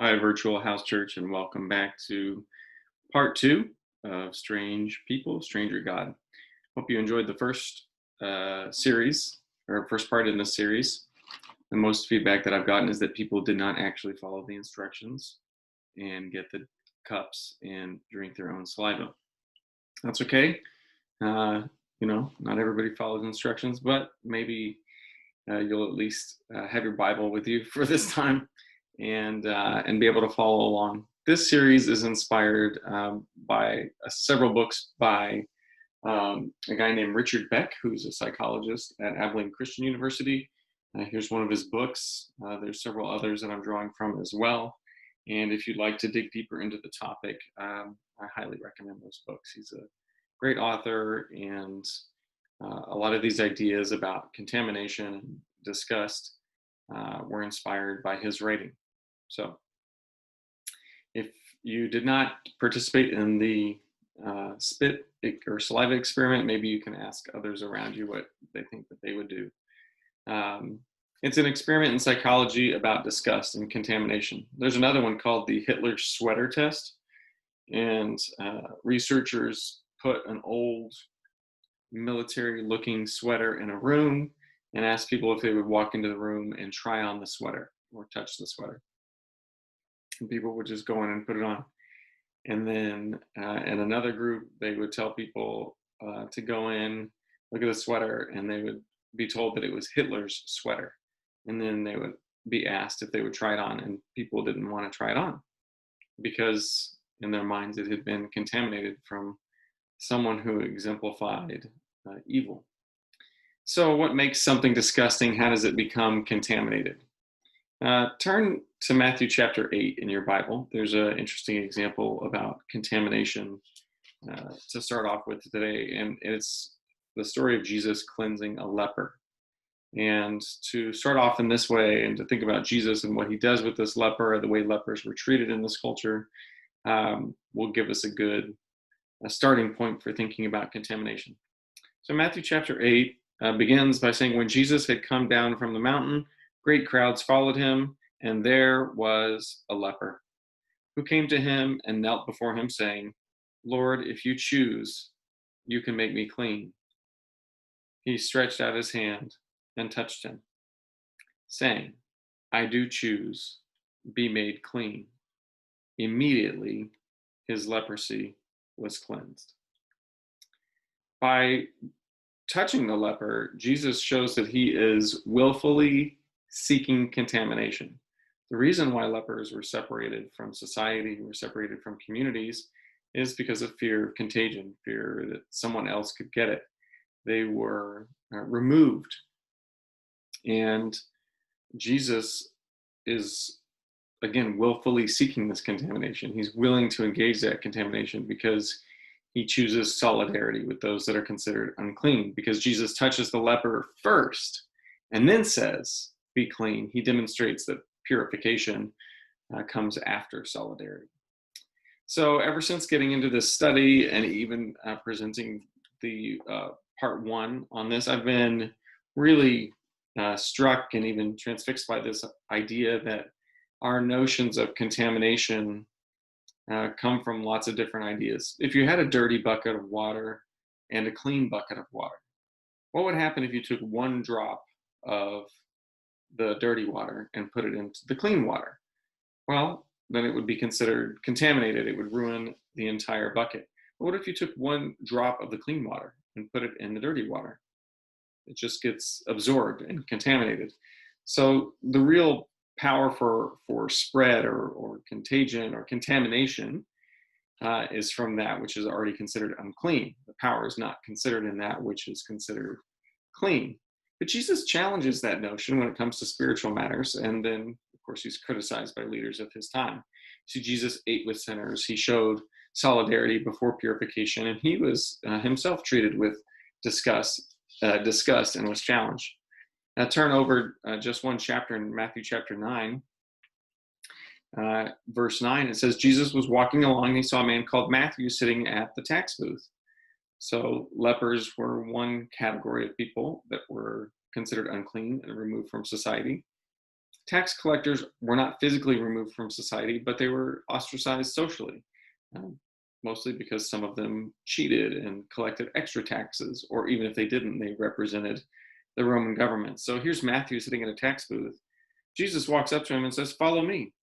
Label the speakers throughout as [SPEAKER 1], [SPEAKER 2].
[SPEAKER 1] Hi, Virtual House Church, and welcome back to part two of Strange People, Stranger God. Hope you enjoyed the first series, or first part in this series. The most feedback that I've gotten is that people did not actually follow the instructions and get the cups and drink their own saliva. That's okay. Not everybody follows instructions, but maybe you'll at least have your Bible with you for this time and be able to follow along. This series is inspired by several books by a guy named Richard Beck, who's a psychologist at Abilene Christian University. Here's one of his books. There's several others that I'm drawing from as well. And if you'd like to dig deeper into the topic, I highly recommend those books. He's a great author, and a lot of these ideas about contamination and disgust were inspired by his writing. So if you did not participate in the spit or saliva experiment, maybe you can ask others around you what they think that they would do. It's an experiment in psychology about disgust and contamination. There's another one called the Hitler sweater test, and researchers put an old military-looking sweater in a room and asked people if they would walk into the room and try on the sweater or touch the sweater. And people would just go in and put it on. And then in another group, they would tell people to go in, look at the sweater, and they would be told that it was Hitler's sweater. And then they would be asked if they would try it on, and people didn't want to try it on because in their minds it had been contaminated from someone who exemplified evil. So what makes something disgusting? How does it become contaminated? Turn to Matthew chapter 8 in your Bible. There's an interesting example about contamination to start off with today, and it's the story of Jesus cleansing a leper. And to start off in this way and to think about Jesus and what he does with this leper, the way lepers were treated in this culture, will give us a starting point for thinking about contamination. So Matthew chapter 8 begins by saying, when Jesus had come down from the mountain, great crowds followed him, and there was a leper who came to him and knelt before him, saying, Lord, if you choose, you can make me clean. He stretched out his hand and touched him, saying, I do choose, be made clean. Immediately his leprosy was cleansed. By touching the leper, Jesus shows that he is willfully seeking contamination. The reason why lepers were separated from society, were separated from communities, is because of fear of contagion, fear that someone else could get it. They were removed. And Jesus is, again, willfully seeking this contamination. He's willing to engage that contamination because he chooses solidarity with those that are considered unclean. Because Jesus touches the leper first and then says, be clean. He demonstrates that purification comes after solidarity. So ever since getting into this study and even presenting the part one on this, I've been really struck and even transfixed by this idea that our notions of contamination come from lots of different ideas. If you had a dirty bucket of water and a clean bucket of water, what would happen if you took one drop of the dirty water and put it into the clean water? Well, then it would be considered contaminated. It would ruin the entire bucket. But what if you took one drop of the clean water and put it in the dirty water? It just gets absorbed and contaminated. So the real power for spread or contagion or contamination is from that which is already considered unclean. The power is not considered in that which is considered clean. But Jesus challenges that notion when it comes to spiritual matters, and then, of course, he's criticized by leaders of his time. See, Jesus ate with sinners. He showed solidarity before purification, and he was himself treated with disgust and was challenged. Now turn over just one chapter in Matthew chapter 9, verse 9. It says, Jesus was walking along and he saw a man called Matthew sitting at the tax booth. So lepers were one category of people that were considered unclean and removed from society. Tax collectors were not physically removed from society, but they were ostracized socially, um, mostly because some of them cheated and collected extra taxes, or even if they didn't, they represented the Roman government. So here's Matthew sitting in a tax booth. Jesus walks up to him and says, "Follow me."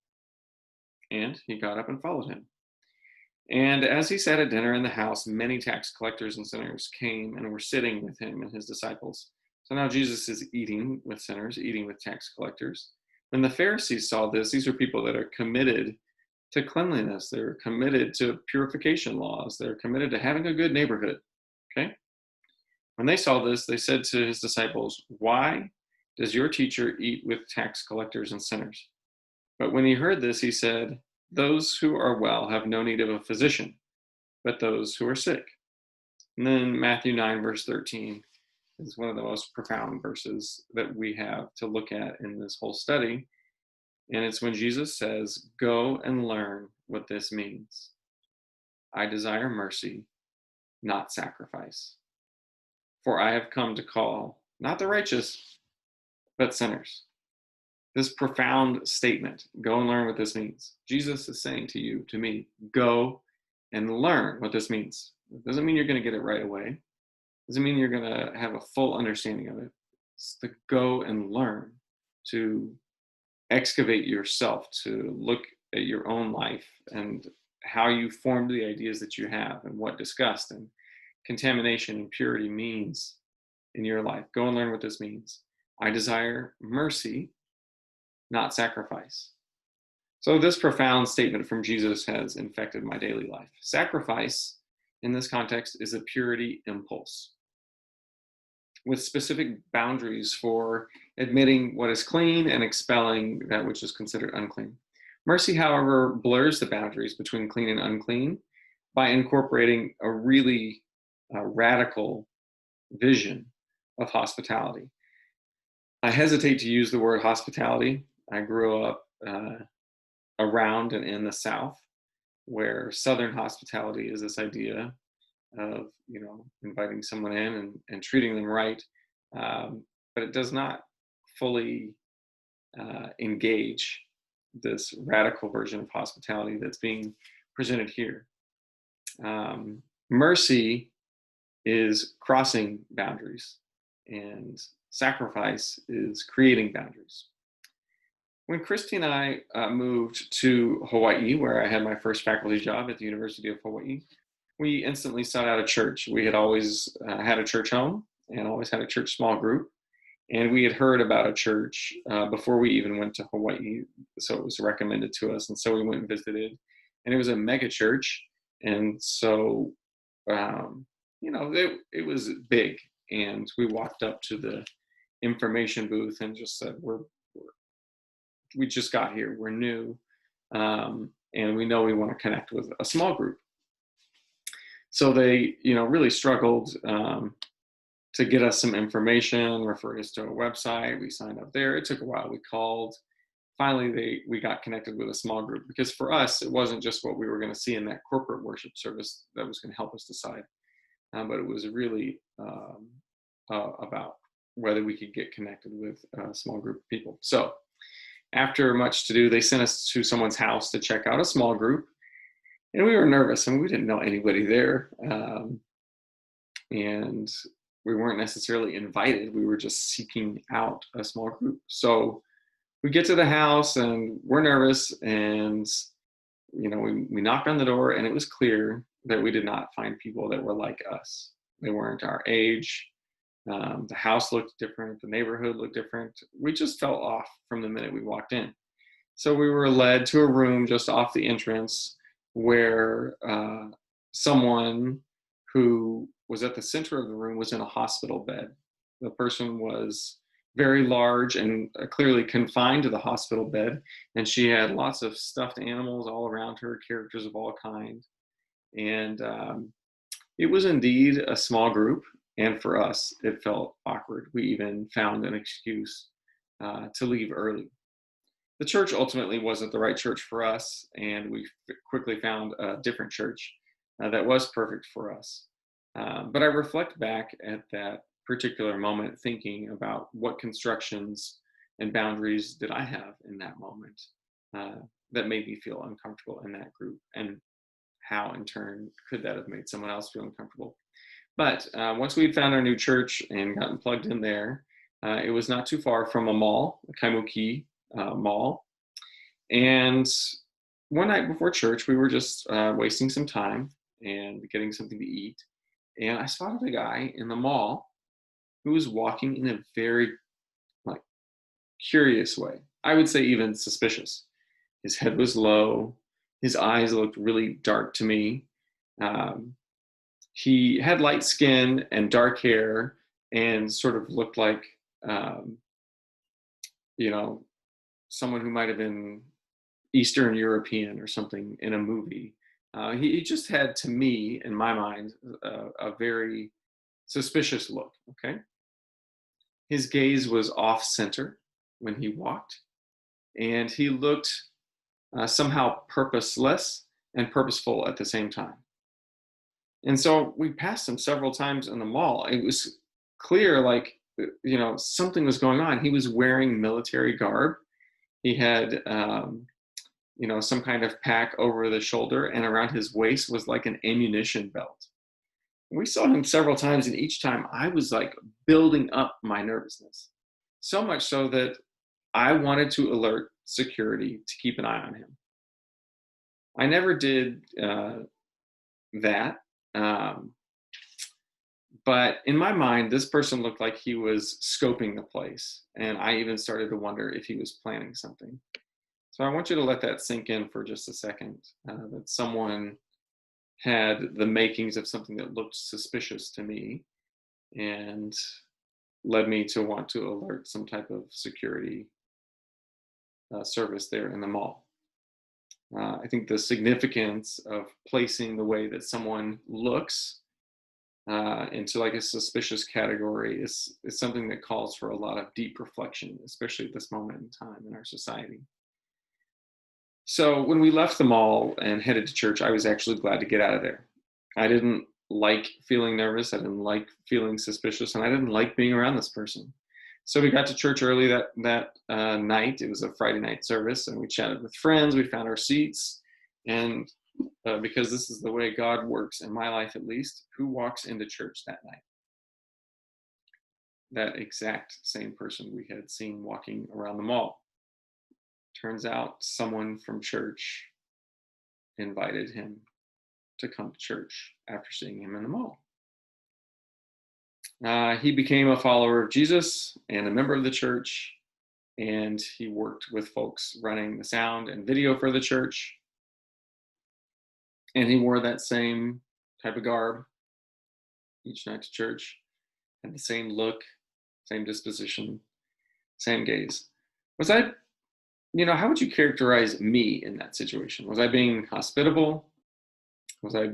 [SPEAKER 1] And he got up and followed him. And as he sat at dinner in the house, many tax collectors and sinners came and were sitting with him and his disciples. So now Jesus is eating with sinners, eating with tax collectors. When the Pharisees saw this, these are people that are committed to cleanliness. They're committed to purification laws. They're committed to having a good neighborhood. Okay? When they saw this, they said to his disciples, "Why does your teacher eat with tax collectors and sinners?" But when he heard this, he said, "Those who are well have no need of a physician, but those who are sick." And then Matthew 9, verse 13 is one of the most profound verses that we have to look at in this whole study. And it's when Jesus says, "Go and learn what this means. I desire mercy, not sacrifice. For I have come to call not the righteous, but sinners." This profound statement, go and learn what this means. Jesus is saying to you, to me, go and learn what this means. It doesn't mean you're going to get it right away. It doesn't mean you're going to have a full understanding of it. It's to go and learn, to excavate yourself, to look at your own life and how you formed the ideas that you have and what disgust and contamination and purity means in your life. Go and learn what this means. I desire mercy, not sacrifice. So this profound statement from Jesus has infected my daily life. Sacrifice in this context is a purity impulse with specific boundaries for admitting what is clean and expelling that which is considered unclean. Mercy, however, blurs the boundaries between clean and unclean by incorporating a really radical vision of hospitality. I hesitate to use the word hospitality. I grew up around and in the South, where Southern hospitality is this idea of, inviting someone in and treating them right, but it does not fully engage this radical version of hospitality that's being presented here. Mercy is crossing boundaries, and sacrifice is creating boundaries. When Christy and I moved to Hawaii, where I had my first faculty job at the University of Hawaii, we instantly sought out a church. We had always had a church home and always had a church small group. And we had heard about a church before we even went to Hawaii. So it was recommended to us. And so we went and visited. And it was a mega church. And so, it was big. And we walked up to the information booth and just said, we just got here, we're new, and we know we want to connect with a small group. So they, really struggled to get us some information, refer us to a website. We signed up there. It took a while. We called. Finally, we got connected with a small group, because for us, it wasn't just what we were going to see in that corporate worship service that was going to help us decide, but it was really about whether we could get connected with a small group of people. So after much to do, they sent us to someone's house to check out a small group. And we were nervous. We didn't know anybody there. And we weren't necessarily invited. We were just seeking out a small group. So we get to the house and we're nervous. And, we knocked on the door, and it was clear that we did not find people that were like us. They weren't our age. The house looked different. The neighborhood looked different. We just fell off from the minute we walked in. So we were led to a room just off the entrance where someone who was at the center of the room was in a hospital bed. The person was very large and clearly confined to the hospital bed, and she had lots of stuffed animals all around her, characters of all kinds. And it was indeed a small group. And for us, it felt awkward. We even found an excuse to leave early. The church ultimately wasn't the right church for us, and we quickly found a different church that was perfect for us. But I reflect back at that particular moment, thinking about what constructions and boundaries did I have in that moment that made me feel uncomfortable in that group? And how, in turn, could that have made someone else feel uncomfortable? But once we'd found our new church and gotten plugged in there, it was not too far from a mall, a Kaimuki mall. And one night before church, we were just wasting some time and getting something to eat. And I spotted a guy in the mall who was walking in a very like curious way. I would say even suspicious. His head was low. His eyes looked really dark to me. Um, he had light skin and dark hair and sort of looked like, um, you know, someone who might have been Eastern European or something in a movie. He just had, to me, in my mind, a very suspicious look. Okay, his gaze was off center when he walked, and he looked somehow purposeless and purposeful at the same time. And so we passed him several times in the mall. It was clear, like, something was going on. He was wearing military garb. He had, some kind of pack over the shoulder, and around his waist was like an ammunition belt. We saw him several times, and each time I was like building up my nervousness. So much so that I wanted to alert security to keep an eye on him. I never did that. But in my mind, this person looked like he was scoping the place. And I even started to wonder if he was planning something. So I want you to let that sink in for just a second, that someone had the makings of something that looked suspicious to me and led me to want to alert some type of security service there in the mall. I think the significance of placing the way that someone looks into like a suspicious category is something that calls for a lot of deep reflection, especially at this moment in time in our society. So when we left the mall and headed to church, I was actually glad to get out of there. I didn't like feeling nervous. I didn't like feeling suspicious, and I didn't like being around this person. So we got to church early that night. It was a Friday night service, and we chatted with friends. We found our seats, and because this is the way God works in my life, at least, who walks into church that night? That exact same person we had seen walking around the mall. Turns out someone from church invited him to come to church after seeing him in the mall. He became a follower of Jesus and a member of the church, and he worked with folks running the sound and video for the church. And he wore that same type of garb each night to church, had the same look, same disposition, same gaze. Was I, how would you characterize me in that situation? Was I being hospitable? Was I,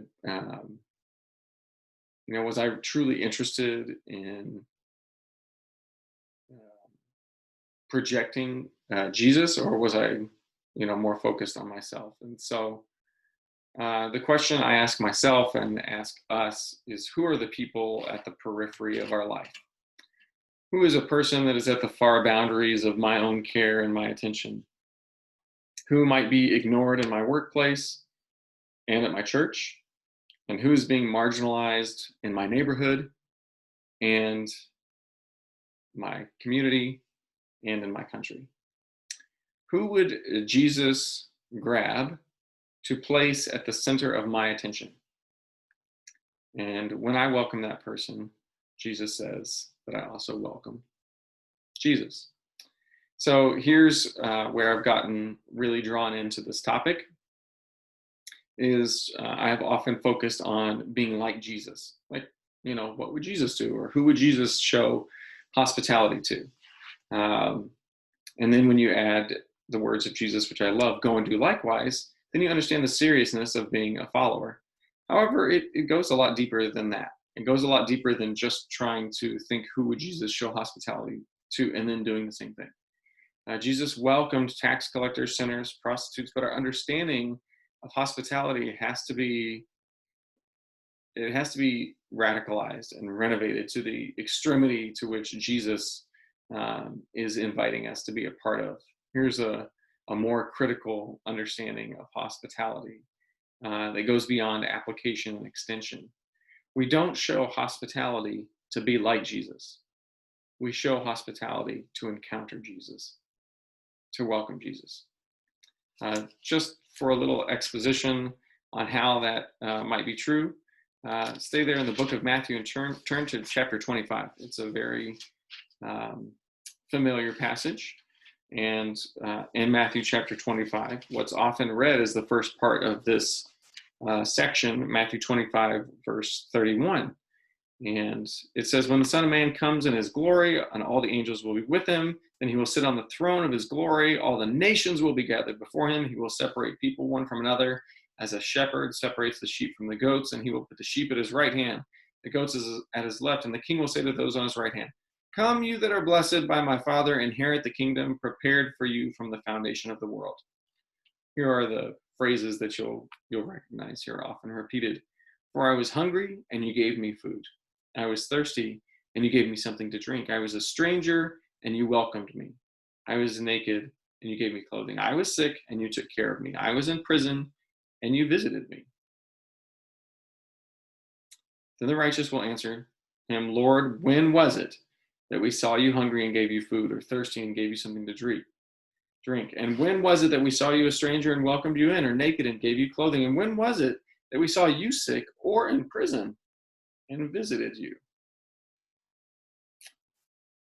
[SPEAKER 1] was I truly interested in projecting Jesus, or was I, more focused on myself? And so the question I ask myself and ask us is, who are the people at the periphery of our life? Who is a person that is at the far boundaries of my own care and my attention? Who might be ignored in my workplace and at my church? And who is being marginalized in my neighborhood and my community and in my country? Who would Jesus grab to place at the center of my attention? And when I welcome that person, Jesus says that I also welcome Jesus. So here's where I've gotten really drawn into this topic. I have often focused on being like Jesus. Like, what would Jesus do? Or who would Jesus show hospitality to? And then when you add the words of Jesus, which I love, go and do likewise, then you understand the seriousness of being a follower. However, it goes a lot deeper than that. It goes a lot deeper than just trying to think, who would Jesus show hospitality to, and then doing the same thing. Jesus welcomed tax collectors, sinners, prostitutes, but our understanding of hospitality has to be radicalized and renovated to the extremity to which Jesus is inviting us to be a part of. Here's a more critical understanding of hospitality that goes beyond application and extension. We don't show hospitality to be like Jesus. We show hospitality to encounter Jesus, to welcome Jesus. Just for a little exposition on how that might be true, stay there in the book of Matthew and turn to chapter 25. It's a very familiar passage. And in Matthew chapter 25, what's often read as the first part of this section, Matthew 25, verse 31. And it says, when the Son of Man comes in his glory, and all the angels will be with him, then he will sit on the throne of his glory. All the nations will be gathered before him. He will separate people one from another, as a shepherd separates the sheep from the goats, and he will put the sheep at his right hand, the goats at his left, and the king will say to those on his right hand, come, you that are blessed by my Father, inherit the kingdom prepared for you from the foundation of the world. Here are the phrases that you'll recognize here, often repeated. For I was hungry, and you gave me food. I was thirsty, and you gave me something to drink. I was a stranger, and you welcomed me. I was naked, and you gave me clothing. I was sick, and you took care of me. I was in prison, and you visited me. Then the righteous will answer him, Lord, when was it that we saw you hungry and gave you food, or thirsty and gave you something to drink? And when was it that we saw you a stranger and welcomed you in, or naked and gave you clothing? And when was it that we saw you sick or in prison and visited you?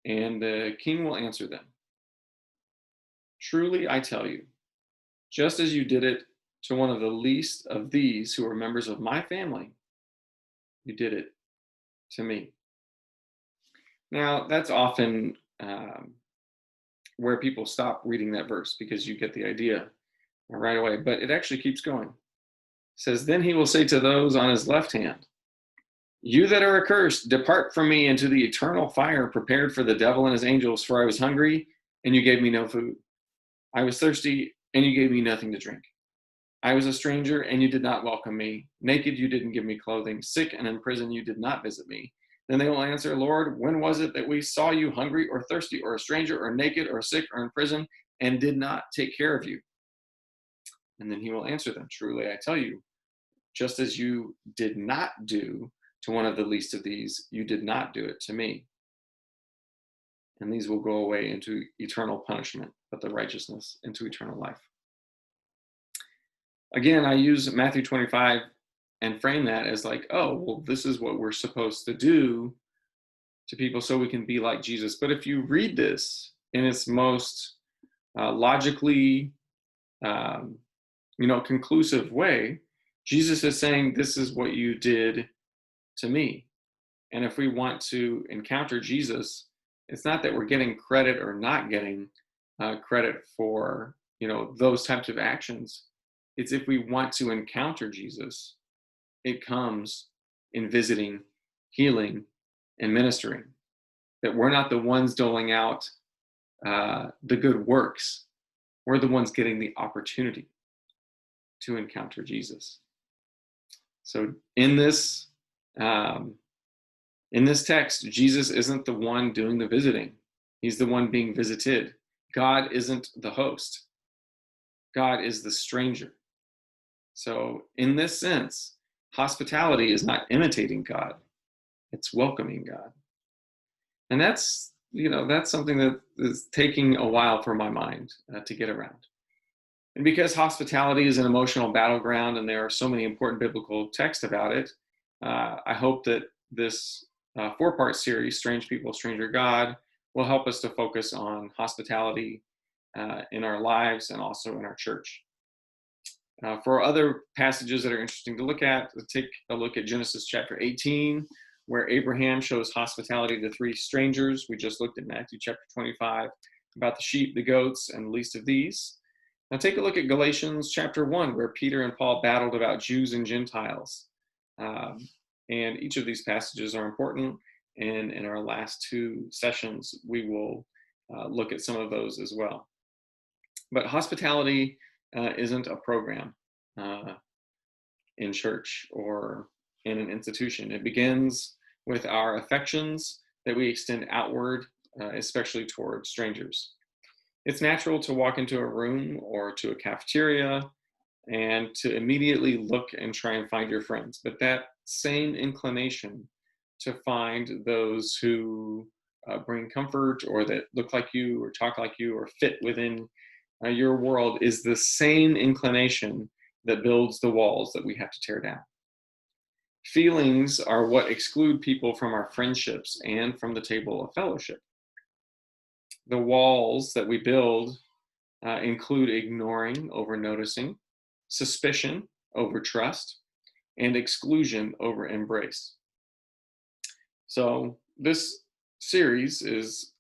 [SPEAKER 1] And the king will answer them, truly I tell you, just as you did it to one of the least of these who are members of my family, you did it to me. Now, that's often where people stop reading that verse, because you get the idea right away. But it actually keeps going. It says, then he will say to those on his left hand, you that are accursed, depart from me into the eternal fire prepared for the devil and his angels. For I was hungry, and you gave me no food. I was thirsty, and you gave me nothing to drink. I was a stranger, and you did not welcome me. Naked, you didn't give me clothing. Sick and in prison, you did not visit me. Then they will answer, Lord, when was it that we saw you hungry or thirsty or a stranger or naked or sick or in prison and did not take care of you? And then he will answer them, truly I tell you, just as you did not do to one of the least of these, you did not do it to me. And these will go away into eternal punishment, but the righteousness into eternal life. Again, I use Matthew 25 and frame that as like, oh, well, this is what we're supposed to do to people so we can be like Jesus. But if you read this in its most logically, conclusive way, Jesus is saying, this is what you did to me. And if we want to encounter Jesus, it's not that we're getting credit or not getting credit for, those types of actions. It's if we want to encounter Jesus, it comes in visiting, healing, and ministering. That we're not the ones doling out the good works. We're the ones getting the opportunity to encounter Jesus. So in this text, Jesus isn't the one doing the visiting. He's the one being visited. God isn't the host. God is the stranger. So in this sense, hospitality is not imitating God. It's welcoming God. And that's something that is taking a while for my mind to get around. And because hospitality is an emotional battleground and there are so many important biblical texts about it, I hope that this 4-part series, Strange People, Stranger God, will help us to focus on hospitality in our lives and also in our church. For other passages that are interesting to look at, let's take a look at Genesis chapter 18, where Abraham shows hospitality to 3 strangers. We just looked at Matthew chapter 25 about the sheep, the goats, and the least of these. Now take a look at Galatians chapter 1, where Peter and Paul battled about Jews and Gentiles. And each of these passages are important. And in our last 2 sessions, we will look at some of those as well. But hospitality isn't a program in church or in an institution. It begins with our affections that we extend outward especially toward strangers. It's natural to walk into a room or to a cafeteria and to immediately look and try and find your friends. But that same inclination to find those who bring comfort or that look like you or talk like you or fit within your world is the same inclination that builds the walls that we have to tear down. Feelings are what exclude people from our friendships and from the table of fellowship. The walls that we build include ignoring over noticing, suspicion over trust, and exclusion over embrace. So this series is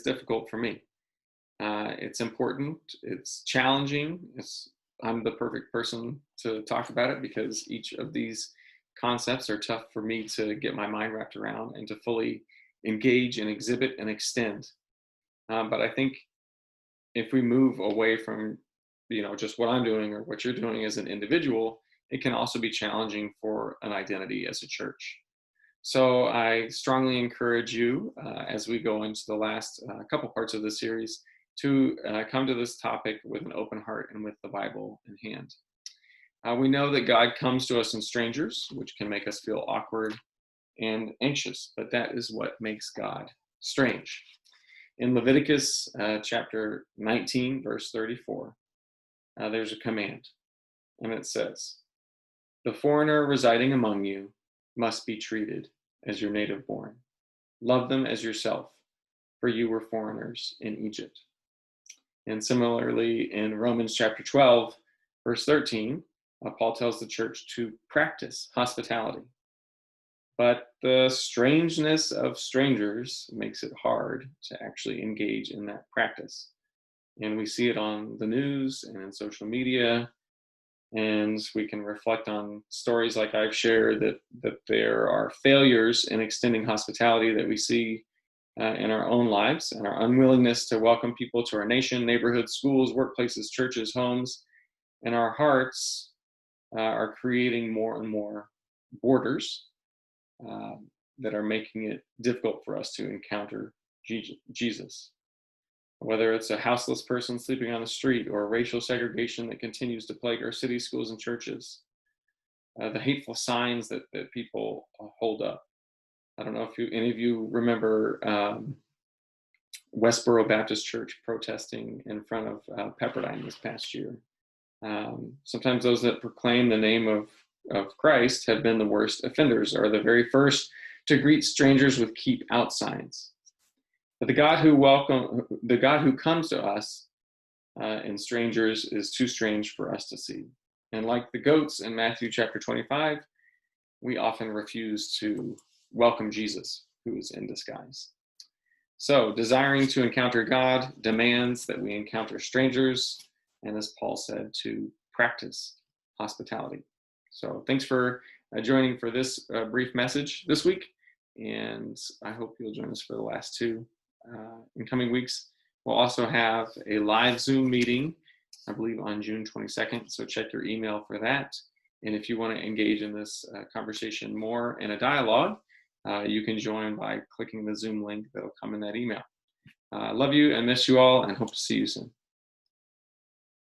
[SPEAKER 1] difficult for me. It's important. It's challenging. I'm the perfect person to talk about it because each of these concepts are tough for me to get my mind wrapped around and to fully engage and exhibit and extend. But I think if we move away from, just what I'm doing or what you're doing as an individual, it can also be challenging for an identity as a church. So I strongly encourage you as we go into the last couple parts of the series to come to this topic with an open heart and with the Bible in hand. We know that God comes to us in strangers, which can make us feel awkward and anxious, but that is what makes God strange. In Leviticus chapter 19, verse 34, there's a command, and it says, "The foreigner residing among you must be treated as your native born. Love them as yourself, for you were foreigners in Egypt." And similarly, in Romans chapter 12, verse 13, Paul tells the church to practice hospitality. But the strangeness of strangers makes it hard to actually engage in that practice. And we see it on the news and in social media. And we can reflect on stories like I've shared that there are failures in extending hospitality that we see in our own lives, and our unwillingness to welcome people to our nation, neighborhoods, schools, workplaces, churches, homes, and our hearts are creating more and more borders that are making it difficult for us to encounter Jesus. Whether it's a houseless person sleeping on the street or racial segregation that continues to plague our cities, schools, and churches, the hateful signs that people hold up. I don't know if any of you remember Westboro Baptist Church protesting in front of Pepperdine this past year. Sometimes those that proclaim the name of Christ have been the worst offenders, or the very first to greet strangers with "keep out" signs. But the God who comes to us in strangers is too strange for us to see. And like the goats in Matthew chapter 25, we often refuse to welcome Jesus, who is in disguise. So, desiring to encounter God demands that we encounter strangers, and as Paul said, to practice hospitality. So, thanks for joining for this brief message this week, and I hope you'll join us for the last two in coming weeks. We'll also have a live Zoom meeting, I believe on June 22nd, so check your email for that. And if you want to engage in this conversation more in a dialogue, you can join by clicking the Zoom link that'll come in that email. Love you and miss you all, and hope to see you soon.